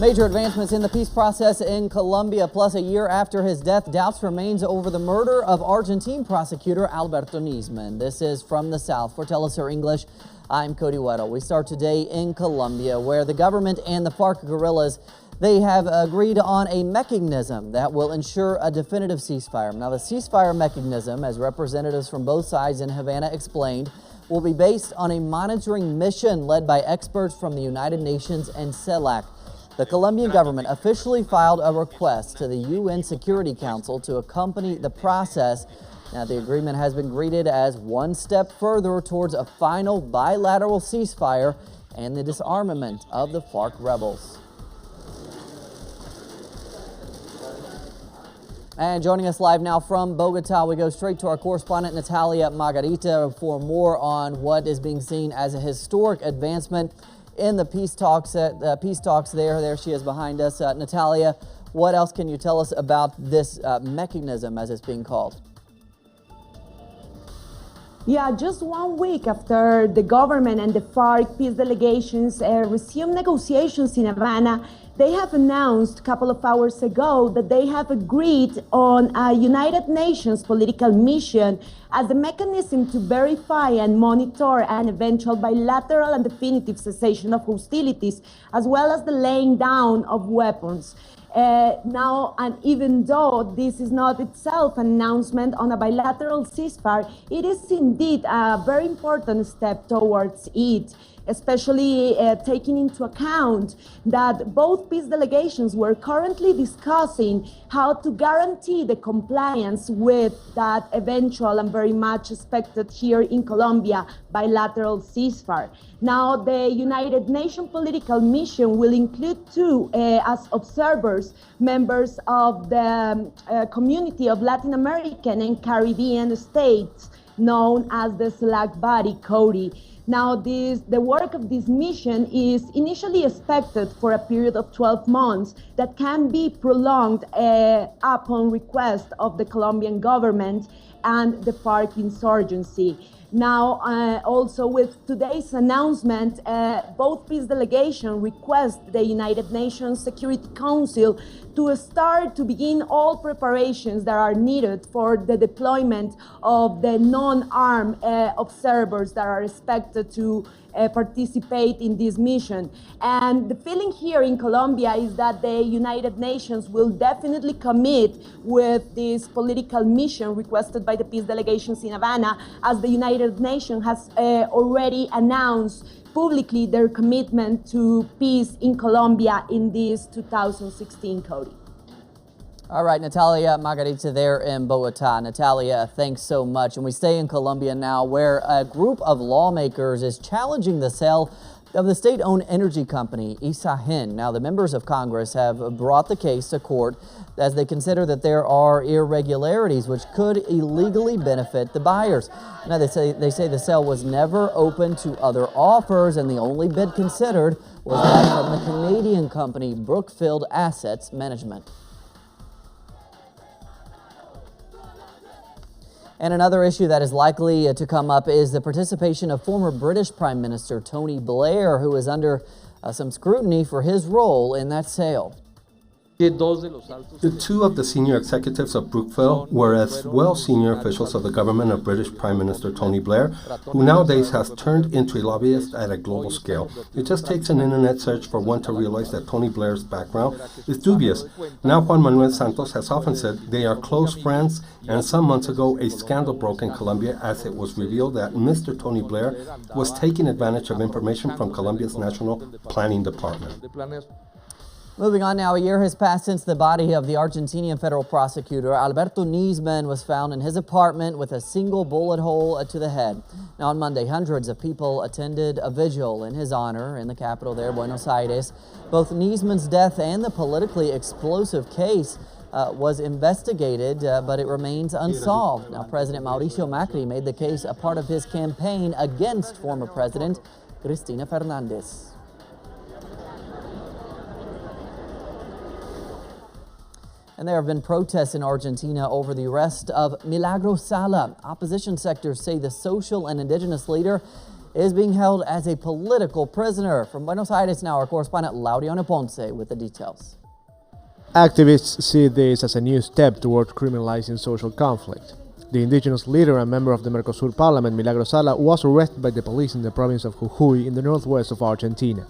Major advancements in the peace process in Colombia, plus a year after his death, doubts remains over the murder of Argentine prosecutor Alberto Nisman. This is From the South. For teleSUR English, I'm Cody Weddle. We start today in Colombia, where the government and the FARC guerrillas, they have agreed on a mechanism that will ensure a definitive ceasefire. Now, the ceasefire mechanism, as representatives from both sides in Havana explained, will be based on a monitoring mission led by experts from the United Nations and CELAC. The Colombian government officially filed a request to the UN Security Council to accompany the process. Now, the agreement has been greeted as one step further towards a final bilateral ceasefire and the disarmament of the FARC rebels. And joining us live now from Bogota, we go straight to our correspondent Natalia Margarita for more on what is being seen as a historic advancement in the peace talks. There she is behind us. Natalia, what else can you tell us about this mechanism, as it's being called? Yeah, just 1 week after the government and the FARC peace delegations resumed negotiations in Havana, they have announced a couple of hours ago that they have agreed on a United Nations political mission as a mechanism to verify and monitor an eventual bilateral and definitive cessation of hostilities, as well as the laying down of weapons. Now, and even though this is not itself an announcement on a bilateral ceasefire, it is indeed a very important step towards it, especially taking into account that both peace delegations were currently discussing how to guarantee the compliance with that eventual and very much expected here in Colombia bilateral ceasefire. Now, the United Nations political mission will include as observers, members of the community of Latin American and Caribbean states known as the CELAC body, Cody. Now, the work of this mission is initially expected for a period of 12 months that can be prolonged upon request of the Colombian government and the FARC insurgency. Now, also with today's announcement, both peace delegations request the United Nations Security Council to begin all preparations that are needed for the deployment of the non-armed observers that are expected to participate in this mission. And the feeling here in Colombia is that the United Nations will definitely commit with this political mission requested by the peace delegations in Havana, as the United Nations has already announced publicly their commitment to peace in Colombia in this 2016, Cody. All right, Natalia Margarita there in Bogota. Natalia, thanks so much. And we stay in Colombia now, where a group of lawmakers is challenging the sale of the state-owned energy company, ISAEN. Now, the members of Congress have brought the case to court as they consider that there are irregularities which could illegally benefit the buyers. Now, they say the sale was never open to other offers, and the only bid considered was that from the Canadian company Brookfield Assets Management. And another issue that is likely to come up is the participation of former British Prime Minister Tony Blair, who is under some scrutiny for his role in that sale. The two of the senior executives of Brookfield were as well senior officials of the government of British Prime Minister Tony Blair, who nowadays has turned into a lobbyist at a global scale. It just takes an internet search for one to realize that Tony Blair's background is dubious. Now Juan Manuel Santos has often said they are close friends, and some months ago a scandal broke in Colombia as it was revealed that Mr. Tony Blair was taking advantage of information from Colombia's National Planning Department. Moving on now, a year has passed since the body of the Argentinian federal prosecutor Alberto Nisman was found in his apartment with a single bullet hole to the head. Now, on Monday, hundreds of people attended a vigil in his honor in the capital there, Buenos Aires. Both Kneesman's death and the politically explosive case was investigated, but it remains unsolved. Now, President Mauricio Macri made the case a part of his campaign against former President Cristina Fernandez. And there have been protests in Argentina over the arrest of Milagro. Opposition sectors say the social and indigenous leader is being held as a political prisoner. From Buenos Aires now, our correspondent Leonardo Ponce with the details. Activists see this as a new step toward criminalizing social conflict. The indigenous leader and member of the Mercosur parliament, Milagro was arrested by the police in the province of Jujuy in the northwest of Argentina.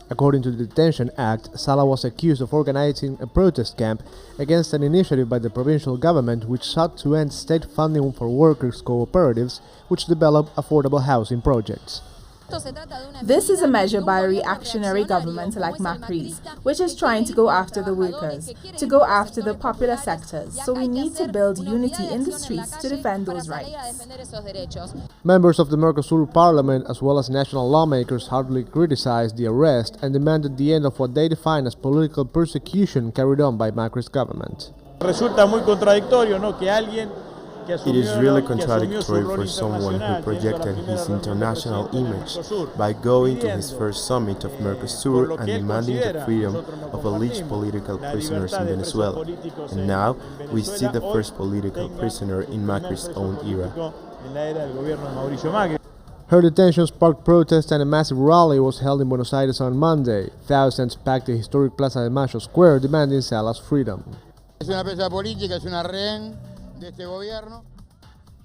According to the Detention Act, Sala was accused of organizing a protest camp against an initiative by the provincial government which sought to end state funding for workers' cooperatives which develop affordable housing projects. This is a measure by a reactionary government like Macri's, which is trying to go after the workers, to go after the popular sectors, so we need to build unity in the streets to defend those rights. Members of the Mercosur parliament as well as national lawmakers hardly criticized the arrest and demanded the end of what they define as political persecution carried on by Macri's government. It is really contradictory for someone who projected his international image by going to his first summit of Mercosur and demanding the freedom of alleged political prisoners in Venezuela. And now we see the first political prisoner in Macri's own era. Her detention sparked protests and a massive rally was held in Buenos Aires on Monday. Thousands packed the historic Plaza de Mayo Square demanding Sala's freedom.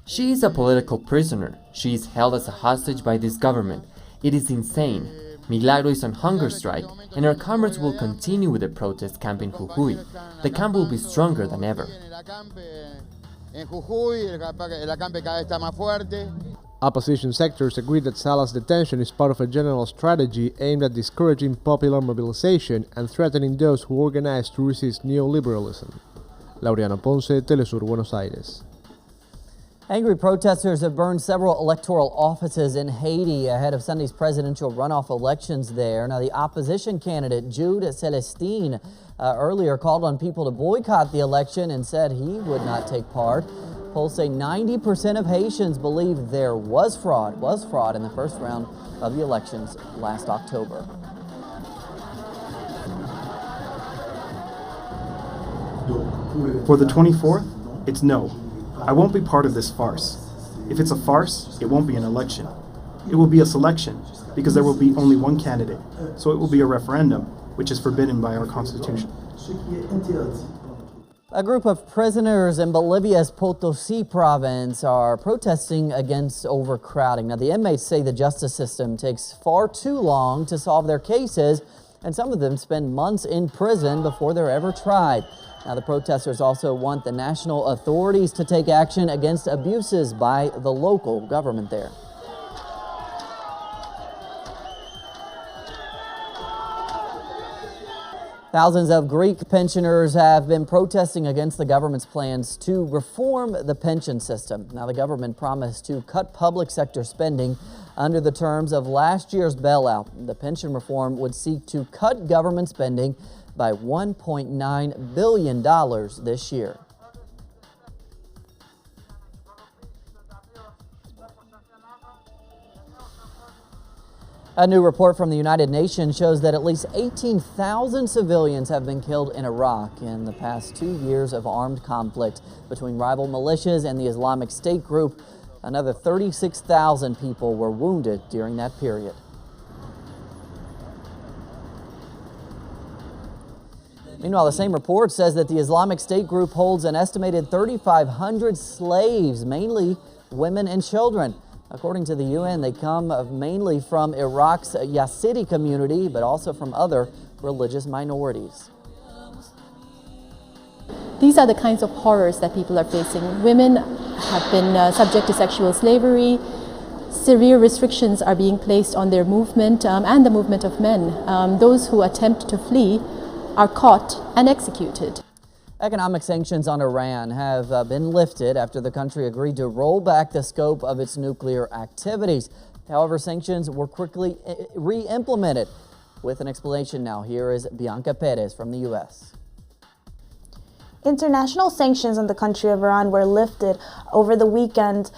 She is a political prisoner. She is held as a hostage by this government. It is insane. Milagro is on hunger strike, and her comrades will continue with the protest camp in Jujuy. The camp will be stronger than ever. Opposition sectors agree that Sala's detention is part of a general strategy aimed at discouraging popular mobilization and threatening those who organize to resist neoliberalism. Leonardo Ponce, teleSUR, Buenos Aires. Angry protesters have burned several electoral offices in Haiti ahead of Sunday's presidential runoff elections there. Now, the opposition candidate, Jude Celestine, earlier called on people to boycott the election and said he would not take part. Polls say 90% of Haitians believe there was fraud in the first round of the elections last October. For the 24th, it's no. I won't be part of this farce. If it's a farce, it won't be an election. It will be a selection, because there will be only one candidate. So it will be a referendum, which is forbidden by our Constitution. A group of prisoners in Bolivia's Potosí province are protesting against overcrowding. Now, the inmates say the justice system takes far too long to solve their cases, and some of them spend months in prison before they're ever tried. Now, the protesters also want the national authorities to take action against abuses by the local government there. Thousands of Greek pensioners have been protesting against the government's plans to reform the pension system. Now, the government promised to cut public sector spending under the terms of last year's bailout. The pension reform would seek to cut government spending by $1.9 billion this year. A new report from the United Nations shows that at least 18,000 civilians have been killed in Iraq in the past 2 years of armed conflict between rival militias and the Islamic State group. Another 36,000 people were wounded during that period. Meanwhile, the same report says that the Islamic State group holds an estimated 3,500 slaves, mainly women and children. According to the UN, they come mainly from Iraq's Yazidi community, but also from other religious minorities. These are the kinds of horrors that people are facing. Women have been subject to sexual slavery. Severe restrictions are being placed on their movement and the movement of men. Those who attempt to flee are caught and executed. Economic sanctions on Iran have been lifted after the country agreed to roll back the scope of its nuclear activities. However, sanctions were quickly re-implemented. With an explanation now, here is Bianca Perez from the U.S. International sanctions on the country of Iran were lifted over the weekend.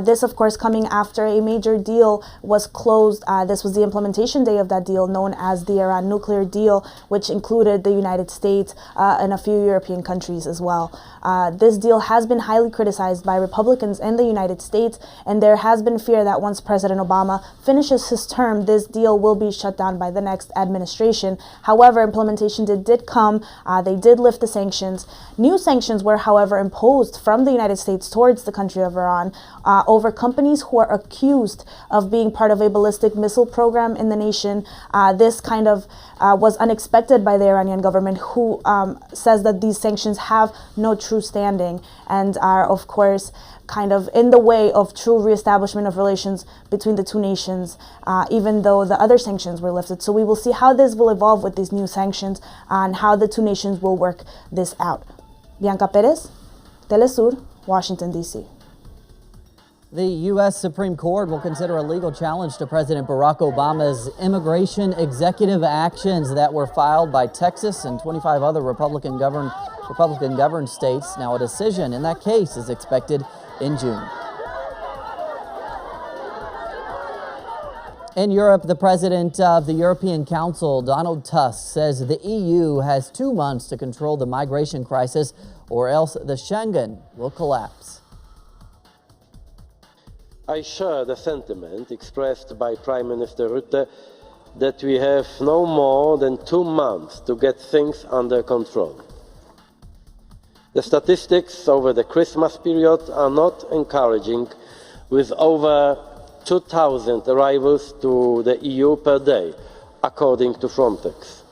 This, of course, coming after a major deal was closed. This was the implementation day of that deal, known as the Iran nuclear deal, which included the United States and a few European countries as well. This deal has been highly criticized by Republicans in the United States, and there has been fear that once President Obama finishes his term, this deal will be shut down by the next administration. However, implementation did come. They did lift the sanctions. New sanctions were, however, imposed from the United States towards the country of Iran over companies who are accused of being part of a ballistic missile program in the nation. This kind of was unexpected by the Iranian government, who says that these sanctions have no true standing and are, of course, kind of in the way of true reestablishment of relations between the two nations, even though the other sanctions were lifted. So we will see how this will evolve with these new sanctions and how the two nations will work this out. Bianca Perez, TeleSUR, Washington, D.C. The U.S. Supreme Court will consider a legal challenge to President Barack Obama's immigration executive actions that were filed by Texas and 25 other Republican-governed states. Now, a decision in that case is expected in June. In Europe, the president of the European Council, Donald Tusk, says the EU has 2 months to control the migration crisis, or else the Schengen will collapse. I share the sentiment expressed by Prime Minister Rutte that we have no more than 2 months to get things under control. The statistics over the Christmas period are not encouraging, with over 2,000 arrivals to the EU per day, according to Frontex.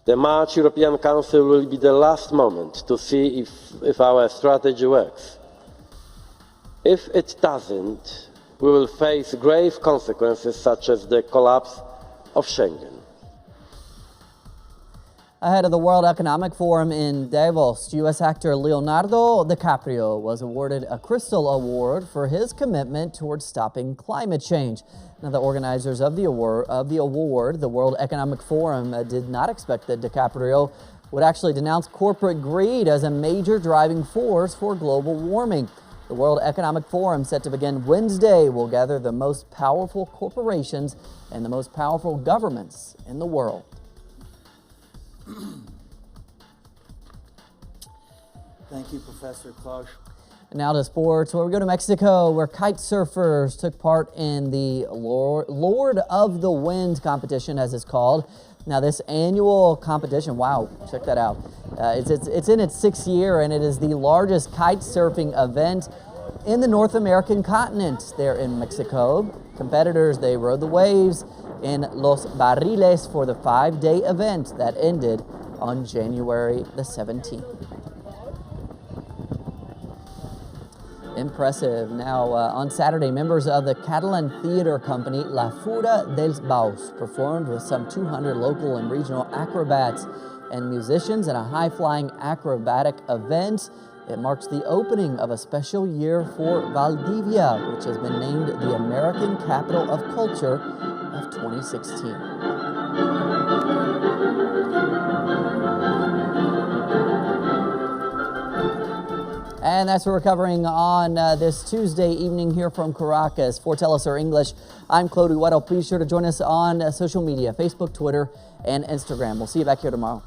The March European Council will be the last moment to see if our strategy works. If it doesn't, we will face grave consequences such as the collapse of Schengen. Ahead of the World Economic Forum in Davos, U.S. actor Leonardo DiCaprio was awarded a Crystal Award for his commitment towards stopping climate change. Now, the organizers of the award, the World Economic Forum, did not expect that DiCaprio would actually denounce corporate greed as a major driving force for global warming. The World Economic Forum, set to begin Wednesday, will gather the most powerful corporations and the most powerful governments in the world. Thank you, Professor Klaus. Now to sports, where we go to Mexico, where kite surfers took part in the Lord of the Wind competition, as it's called. Now, this annual competition, wow, check that out. It's in its 6th year, and it is the largest kite surfing event in the North American continent there in Mexico. Competitors, they rode the waves in Los Barriles for the 5-day event that ended on January the 17th. Impressive. Now, on Saturday, members of the Catalan theater company La Fura dels Baus performed with some 200 local and regional acrobats and musicians in a high-flying acrobatic event. It marks the opening of a special year for Valdivia, which has been named the American Capital of Culture of 2016. And that's what we're covering on this Tuesday evening here from Caracas. For teleSUR English, I'm Cody Weddle. Please sure to join us on social media, Facebook, Twitter, and Instagram. We'll see you back here tomorrow.